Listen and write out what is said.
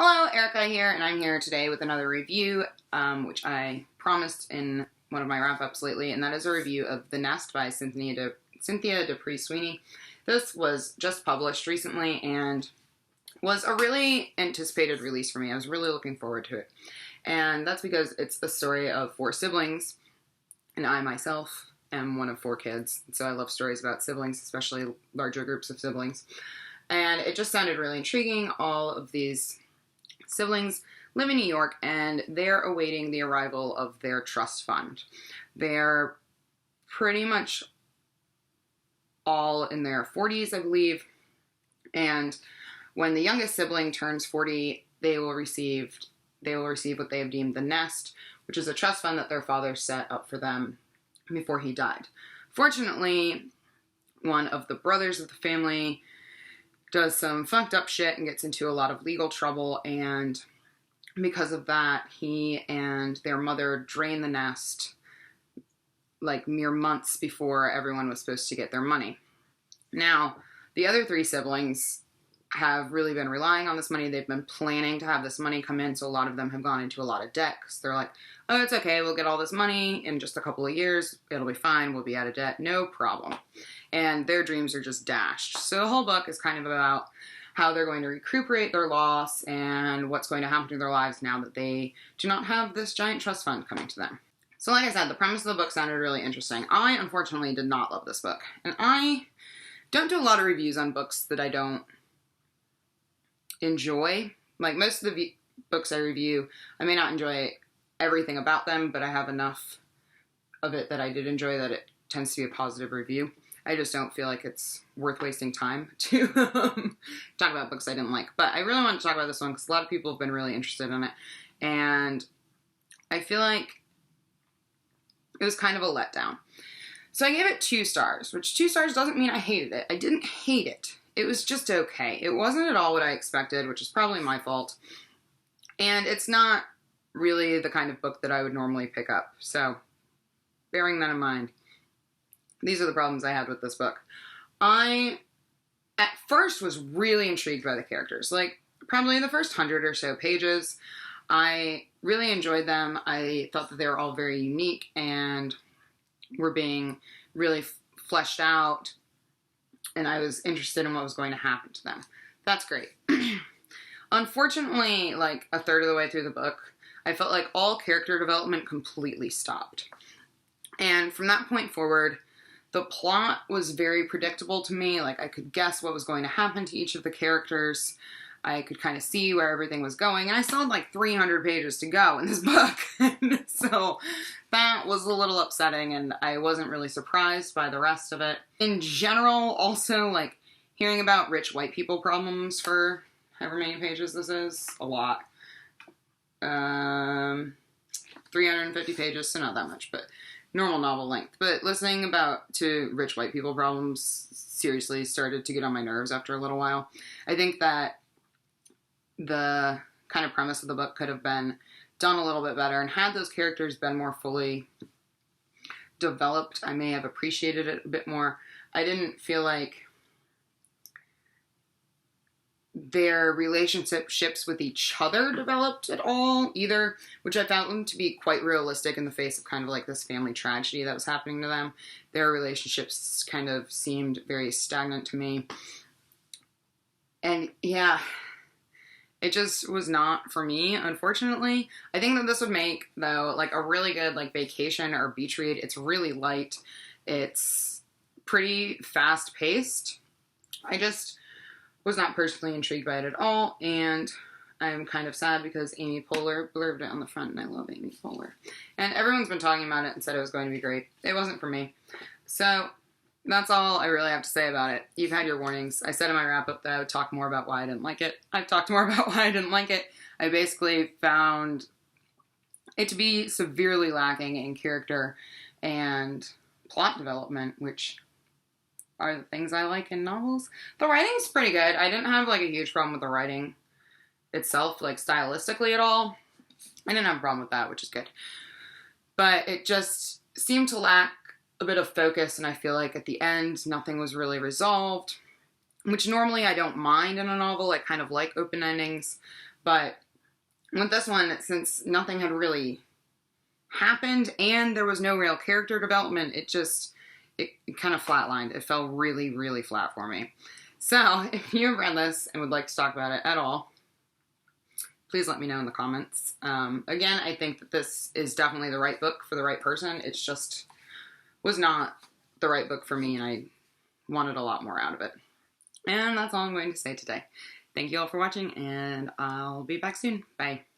Hello, Erica here, and I'm here today with another review, which I promised in one of my wrap-ups lately, and that is a review of The Nest by Cynthia D'Aprix Sweeney. This was just published recently and was a really anticipated release for me. I was really looking forward to it, and that's because it's the story of 4 siblings, and I myself am one of 4 kids, so I love stories about siblings, especially larger groups of siblings, and it just sounded really intriguing. All of these siblings live in New York, and they're awaiting the arrival of their trust fund. They're pretty much all in their 40s, I believe, and when the youngest sibling turns 40, they will receive what they have deemed the nest, which is a trust fund that their father set up for them before he died. Fortunately, one of the brothers of the family does some fucked up shit and gets into a lot of legal trouble, and because of that, he and their mother drain the nest like mere months before everyone was supposed to get their money. Now, the other 3 siblings have really been relying on this money. They've been planning to have this money come in, so a lot of them have gone into a lot of debt because they're like, oh, it's okay, we'll get all this money in just a couple of years, it'll be fine, we'll be out of debt, no problem. And their dreams are just dashed. So the whole book is kind of about how they're going to recuperate their loss and what's going to happen to their lives now that they do not have this giant trust fund coming to them. So like I said, the premise of the book sounded really interesting. I, unfortunately, did not love this book. And I don't do a lot of reviews on books that I don't enjoy. Like, most of the books I review, I may not enjoy everything about them, but I have enough of it that I did enjoy that it tends to be a positive review. I just don't feel like it's worth wasting time to talk about books I didn't like. But I really want to talk about this one because a lot of people have been really interested in it. And I feel like it was kind of a letdown. So I gave it 2 stars, which 2 stars doesn't mean I hated it. I didn't hate it. It was just okay. It wasn't at all what I expected, which is probably my fault. And it's not really the kind of book that I would normally pick up. So, bearing that in mind, these are the problems I had with this book. I, at first, was really intrigued by the characters. Like, probably the first 100 or so pages, I really enjoyed them. I thought that they were all very unique and were being really fleshed out, and I was interested in what was going to happen to them. That's great. Unfortunately, like a third of the way through the book, I felt like all character development completely stopped. And from that point forward, the plot was very predictable to me. Like, I could guess what was going to happen to each of the characters. I could kind of see where everything was going. And I still had like 300 pages to go in this book. So that was a little upsetting, and I wasn't really surprised by the rest of it. In general, also, like, hearing about rich white people problems for however many pages this is, a lot. 350 pages, so not that much, but normal novel length. But listening to rich white people problems seriously started to get on my nerves after a little while. I think that the kind of premise of the book could have been done a little bit better, and had those characters been more fully developed, I may have appreciated it a bit more. I didn't feel like their relationships with each other developed at all either, which I found them to be quite realistic in the face of kind of like this family tragedy that was happening to them. Their relationships kind of seemed very stagnant to me. And yeah, it just was not for me, unfortunately. I think that this would make, though, like a really good like vacation or beach read. It's really light. It's pretty fast-paced. I just was not personally intrigued by it at all, and I'm kind of sad because Amy Poehler blurbed it on the front, and I love Amy Poehler. And everyone's been talking about it and said it was going to be great. It wasn't for me. So that's all I really have to say about it. You've had your warnings. I said in my wrap-up that I would talk more about why I didn't like it. I've talked more about why I didn't like it. I basically found it to be severely lacking in character and plot development, which are the things I like in novels. The writing's pretty good. I didn't have like a huge problem with the writing itself, like stylistically at all. I didn't have a problem with that, which is good. But it just seemed to lack a bit of focus, and I feel like at the end, nothing was really resolved. which normally I don't mind in a novel. I kind of like open endings, But with this one, since nothing had really happened and there was no real character development, it kind of flatlined. It fell really, really flat for me. So if you have read this and would like to talk about it at all, please let me know in the comments. Again, I think that this is definitely the right book for the right person. It's just was not the right book for me, and I wanted a lot more out of it. And that's all I'm going to say today. Thank you all for watching, and I'll be back soon. Bye.